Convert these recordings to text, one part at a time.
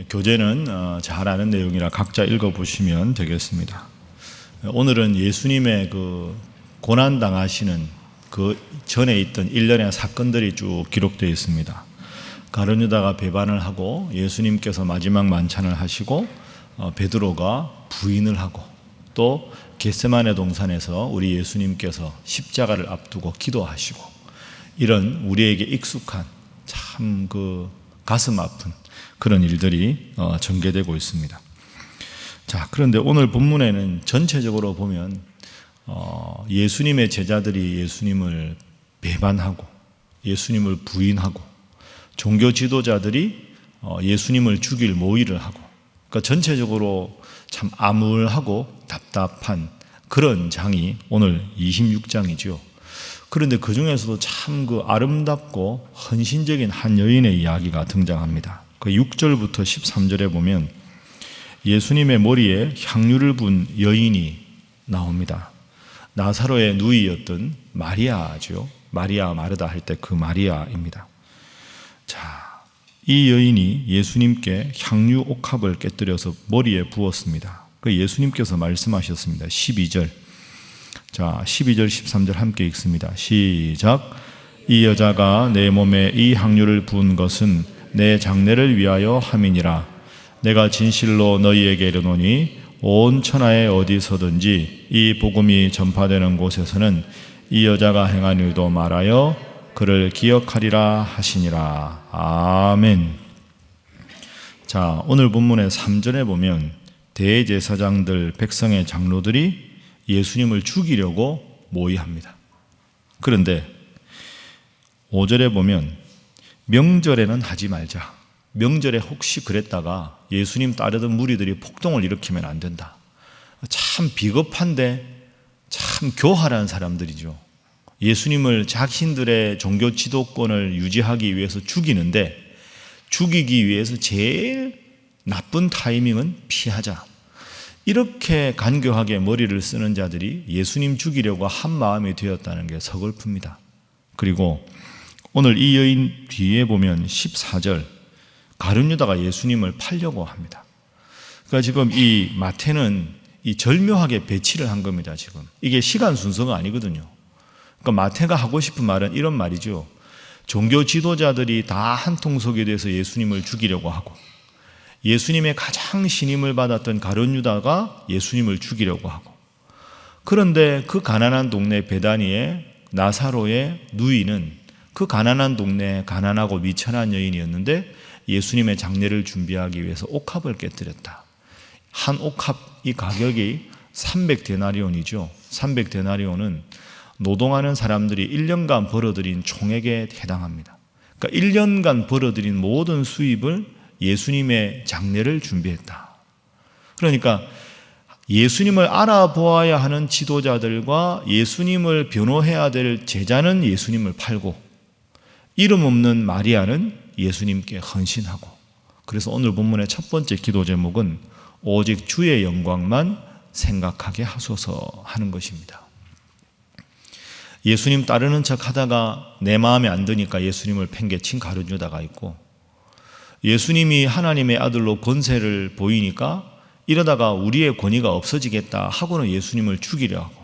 교재는 잘 아는 내용이라 각자 읽어보시면 되겠습니다. 오늘은 예수님의 그 고난당하시는 그 전에 있던 일련의 사건들이 쭉 기록되어 있습니다. 가룟유다가 배반을 하고 예수님께서 마지막 만찬을 하시고 베드로가 부인을 하고 또 겟세마네 동산에서 우리 예수님께서 십자가를 앞두고 기도하시고 이런 우리에게 익숙한 참 그 가슴 아픈 그런 일들이 전개되고 있습니다. 자, 그런데 오늘 본문에는 전체적으로 보면 예수님의 제자들이 예수님을 배반하고 예수님을 부인하고 종교 지도자들이 예수님을 죽일 모의를 하고, 그러니까 전체적으로 참 암울하고 답답한 그런 장이 오늘 26장이죠. 그런데 그 중에서도 참 그 아름답고 헌신적인 한 여인의 이야기가 등장합니다. 그 6절부터 13절에 보면 예수님의 머리에 향유를 분 여인이 나옵니다. 나사로의 누이였던 마리아죠. 마리아 마르다 할 때 그 마리아입니다. 자, 이 여인이 예수님께 향유 옥합을 깨뜨려서 머리에 부었습니다. 그 예수님께서 말씀하셨습니다. 12절. 자, 12절 13절 함께 읽습니다. 시작. 이 여자가 내 몸에 이 향유를 부은 것은 내 장례를 위하여 함이니라. 내가 진실로 너희에게 이르노니 온 천하에 어디서든지 이 복음이 전파되는 곳에서는 이 여자가 행한 일도 말하여 그를 기억하리라 하시니라. 아멘. 자, 오늘 본문의 3절에 보면 대제사장들, 백성의 장로들이 예수님을 죽이려고 모의합니다. 그런데 5절에 보면 명절에는 하지 말자. 명절에 혹시 그랬다가 예수님 따르던 무리들이 폭동을 일으키면 안 된다. 참 비겁한데 참 교활한 사람들이죠. 예수님을 자신들의 종교 지도권을 유지하기 위해서 죽이는데 죽이기 위해서 제일 나쁜 타이밍은 피하자. 이렇게 간교하게 머리를 쓰는 자들이 예수님 죽이려고 한 마음이 되었다는 게 서글픕니다. 그리고 오늘 이 여인 뒤에 보면 14절 가룟유다가 예수님을 팔려고 합니다. 그러니까 지금 이 마태는 이 절묘하게 배치를 한 겁니다. 지금 이게 시간 순서가 아니거든요. 그러니까 마태가 하고 싶은 말은 이런 말이죠. 종교 지도자들이 다 한 통속에 대해서 예수님을 죽이려고 하고 예수님의 가장 신임을 받았던 가룟유다가 예수님을 죽이려고 하고, 그런데 그 가난한 동네 베다니의 나사로의 누이는 그 가난한 동네에 가난하고 미천한 여인이었는데 예수님의 장례를 준비하기 위해서 옥합을 깨뜨렸다. 한 옥합 이 가격이 300데나리온이죠. 300데나리온은 노동하는 사람들이 1년간 벌어들인 총액에 해당합니다. 그러니까 1년간 벌어들인 모든 수입을 예수님의 장례를 준비했다. 그러니까 예수님을 알아보아야 하는 지도자들과 예수님을 변호해야 될 제자는 예수님을 팔고 이름 없는 마리아는 예수님께 헌신하고, 그래서 오늘 본문의 첫 번째 기도 제목은 오직 주의 영광만 생각하게 하소서 하는 것입니다. 예수님 따르는 척 하다가 내 마음에 안 드니까 예수님을 팽개친 가룟유다가 있고, 예수님이 하나님의 아들로 권세를 보이니까 이러다가 우리의 권위가 없어지겠다 하고는 예수님을 죽이려 하고,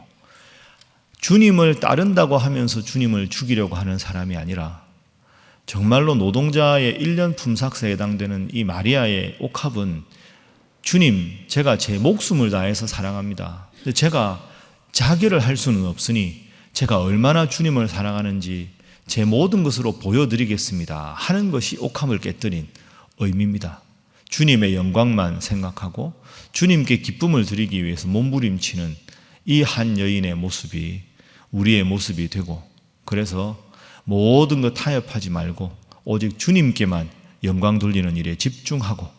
주님을 따른다고 하면서 주님을 죽이려고 하는 사람이 아니라 정말로 노동자의 1년 품삯에 해당되는 이 마리아의 옥합은 주님, 제가 제 목숨을 다해서 사랑합니다. 근데 제가 자결을 할 수는 없으니 제가 얼마나 주님을 사랑하는지 제 모든 것으로 보여드리겠습니다 하는 것이 옥합을 깨뜨린 의미입니다. 주님의 영광만 생각하고 주님께 기쁨을 드리기 위해서 몸부림치는 이 한 여인의 모습이 우리의 모습이 되고, 그래서 모든 것 타협하지 말고 오직 주님께만 영광 돌리는 일에 집중하고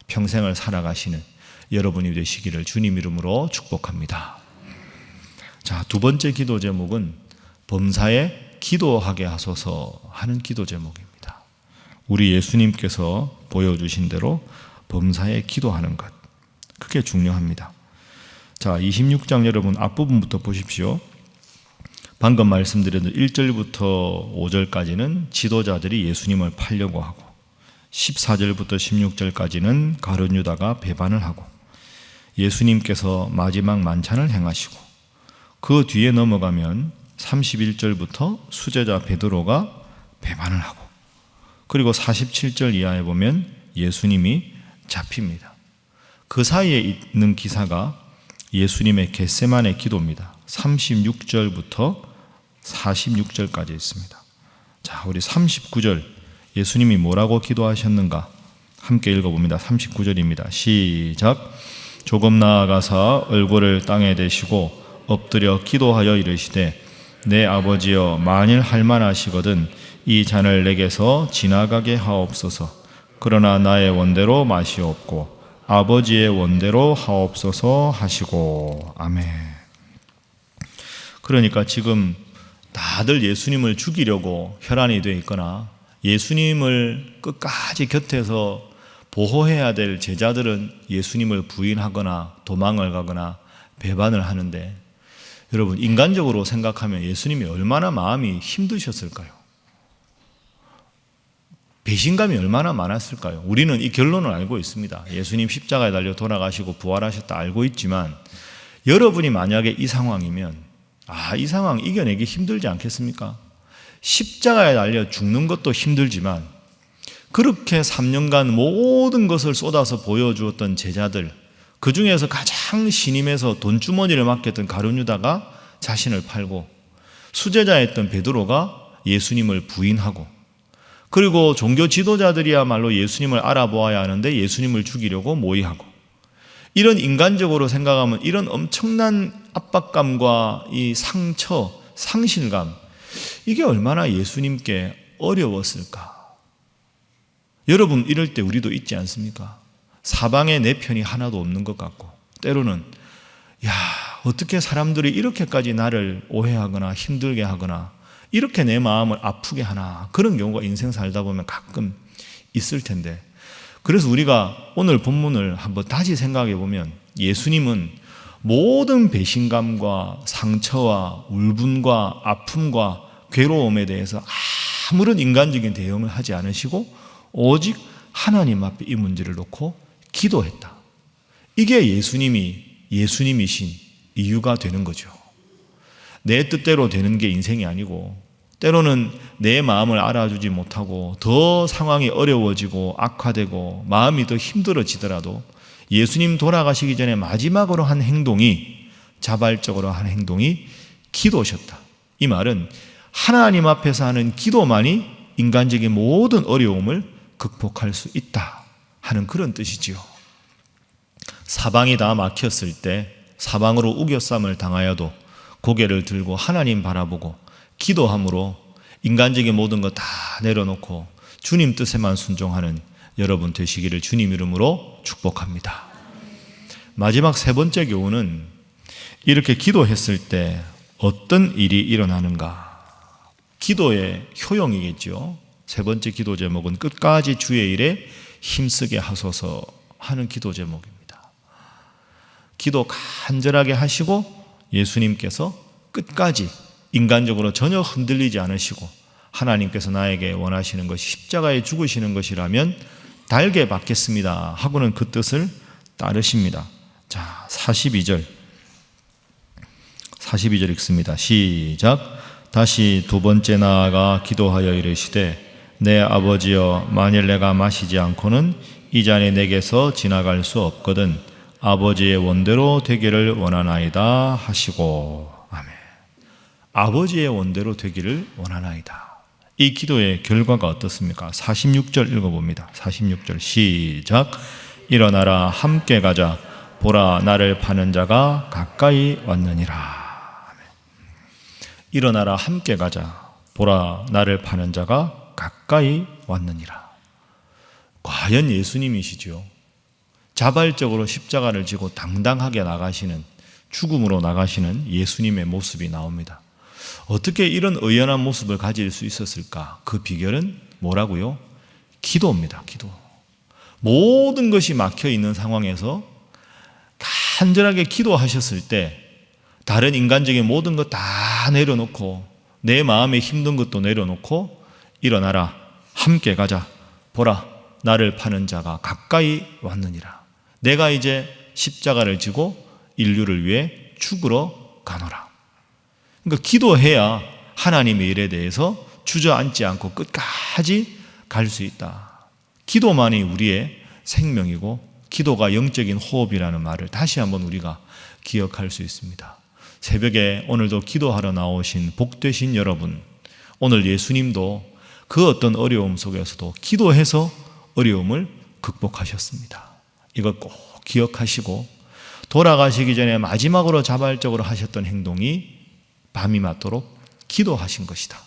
평생을 살아가시는 여러분이 되시기를 주님 이름으로 축복합니다. 자, 두 번째 기도 제목은 범사에 기도하게 하소서 하는 기도 제목입니다. 우리 예수님께서 보여주신 대로 범사에 기도하는 것, 그게 중요합니다. 자, 26장 여러분 앞부분부터 보십시오. 방금 말씀드린 1절부터 5절까지는 지도자들이 예수님을 팔려고 하고, 14절부터 16절까지는 가룟 유다가 배반을 하고 예수님께서 마지막 만찬을 행하시고 그 뒤에 넘어가면 31절부터 수제자 베드로가 배반을 하고 그리고 47절 이하에 보면 예수님이 잡힙니다. 그 사이에 있는 기사가 예수님의 겟세마네 기도입니다. 36절부터 46절까지 있습니다. 자, 우리 39절 예수님이 뭐라고 기도하셨는가 함께 읽어봅니다. 39절입니다. 시작. 조금 나아가사 얼굴을 땅에 대시고 엎드려 기도하여 이르시되 내 아버지여 만일 할만하시거든 이 잔을 내게서 지나가게 하옵소서. 그러나 나의 원대로 마시옵고 아버지의 원대로 하옵소서 하시고. 아멘. 그러니까 지금 다들 예수님을 죽이려고 혈안이 되어 있거나 예수님을 끝까지 곁에서 보호해야 될 제자들은 예수님을 부인하거나 도망을 가거나 배반을 하는데, 여러분 인간적으로 생각하면 예수님이 얼마나 마음이 힘드셨을까요? 배신감이 얼마나 많았을까요? 우리는 이 결론을 알고 있습니다. 예수님 십자가에 달려 돌아가시고 부활하셨다 알고 있지만, 여러분이 만약에 이 상황이면 이 상황 이겨내기 힘들지 않겠습니까? 십자가에 달려 죽는 것도 힘들지만 그렇게 3년간 모든 것을 쏟아서 보여주었던 제자들, 그 중에서 가장 신임해서 돈주머니를 맡겼던 가룟 유다가 자신을 팔고, 수제자였던 베드로가 예수님을 부인하고, 그리고 종교 지도자들이야말로 예수님을 알아보아야 하는데 예수님을 죽이려고 모의하고, 이런 인간적으로 생각하면 이런 엄청난 압박감과 이 상처, 상실감, 이게 얼마나 예수님께 어려웠을까? 여러분 이럴 때 우리도 있지 않습니까? 사방에 내 편이 하나도 없는 것 같고, 때로는 어떻게 사람들이 이렇게까지 나를 오해하거나 힘들게 하거나 이렇게 내 마음을 아프게 하나, 그런 경우가 인생 살다 보면 가끔 있을 텐데, 그래서 우리가 오늘 본문을 한번 다시 생각해 보면 예수님은 모든 배신감과 상처와 울분과 아픔과 괴로움에 대해서 아무런 인간적인 대응을 하지 않으시고 오직 하나님 앞에 이 문제를 놓고 기도했다. 이게 예수님이신 이유가 되는 거죠. 내 뜻대로 되는 게 인생이 아니고, 때로는 내 마음을 알아주지 못하고 더 상황이 어려워지고 악화되고 마음이 더 힘들어지더라도 예수님 돌아가시기 전에 마지막으로 한 행동이, 자발적으로 한 행동이 기도셨다. 이 말은 하나님 앞에서 하는 기도만이 인간적인 모든 어려움을 극복할 수 있다 하는 그런 뜻이지요. 사방이 다 막혔을 때, 사방으로 우겨쌈을 당하여도 고개를 들고 하나님 바라보고 기도함으로 인간적인 모든 것 다 내려놓고 주님 뜻에만 순종하는 여러분 되시기를 주님 이름으로 축복합니다. 마지막 세 번째 교훈은 이렇게 기도했을 때 어떤 일이 일어나는가? 기도의 효용이겠죠. 세 번째 기도 제목은 끝까지 주의 일에 힘쓰게 하소서 하는 기도 제목입니다. 기도 간절하게 하시고 예수님께서 끝까지 인간적으로 전혀 흔들리지 않으시고, 하나님께서 나에게 원하시는 것이 십자가에 죽으시는 것이라면 달게 받겠습니다 하고는 그 뜻을 따르십니다. 자, 42절 읽습니다. 시작. 다시 두 번째 나아가 기도하여 이르시되 내 아버지여 만일 내가 마시지 않고는 이 잔이 내게서 지나갈 수 없거든 아버지의 원대로 되기를 원하나이다 하시고. 아멘. 아버지의 원대로 되기를 원하나이다. 이 기도의 결과가 어떻습니까? 46절 읽어봅니다. 46절 시작. 일어나라 함께 가자 보라 나를 파는 자가 가까이 왔느니라. 아멘. 일어나라 함께 가자 보라 나를 파는 자가 가까이 왔느니라. 과연 예수님이시죠. 자발적으로 십자가를 지고 당당하게 나가시는, 죽음으로 나가시는 예수님의 모습이 나옵니다. 어떻게 이런 의연한 모습을 가질 수 있었을까? 그 비결은 뭐라고요? 기도입니다. 기도. 모든 것이 막혀 있는 상황에서 간절하게 기도하셨을 때 다른 인간적인 모든 것 다 내려놓고 내 마음에 힘든 것도 내려놓고 일어나라 함께 가자 보라 나를 파는 자가 가까이 왔느니라. 내가 이제 십자가를 지고 인류를 위해 죽으러 가노라. 그러니까 기도해야 하나님의 일에 대해서 주저앉지 않고 끝까지 갈 수 있다. 기도만이 우리의 생명이고 기도가 영적인 호흡이라는 말을 다시 한번 우리가 기억할 수 있습니다. 새벽에 오늘도 기도하러 나오신 복되신 여러분, 오늘 예수님도 그 어떤 어려움 속에서도 기도해서 어려움을 극복하셨습니다. 이걸 꼭 기억하시고 돌아가시기 전에 마지막으로 자발적으로 하셨던 행동이 밤이 맞도록 기도하신 것이다.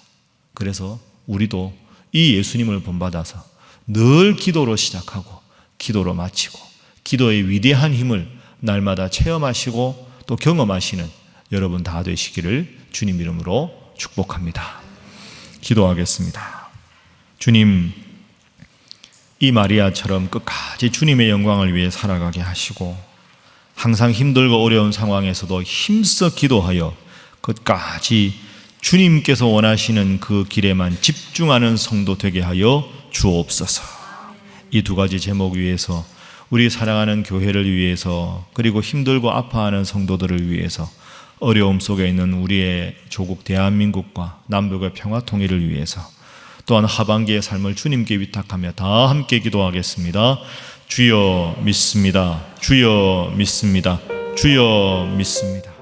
그래서 우리도 이 예수님을 본받아서 늘 기도로 시작하고 기도로 마치고 기도의 위대한 힘을 날마다 체험하시고 또 경험하시는 여러분 다 되시기를 주님 이름으로 축복합니다. 기도하겠습니다. 주님, 이 마리아처럼 끝까지 주님의 영광을 위해 살아가게 하시고 항상 힘들고 어려운 상황에서도 힘써 기도하여 끝까지 주님께서 원하시는 그 길에만 집중하는 성도 되게 하여 주옵소서. 이 두 가지 제목 위해서 우리 사랑하는 교회를 위해서 그리고 힘들고 아파하는 성도들을 위해서 어려움 속에 있는 우리의 조국 대한민국과 남북의 평화 통일을 위해서 또한 하반기의 삶을 주님께 위탁하며 다 함께 기도하겠습니다. 주여 믿습니다. 주여 믿습니다. 주여 믿습니다.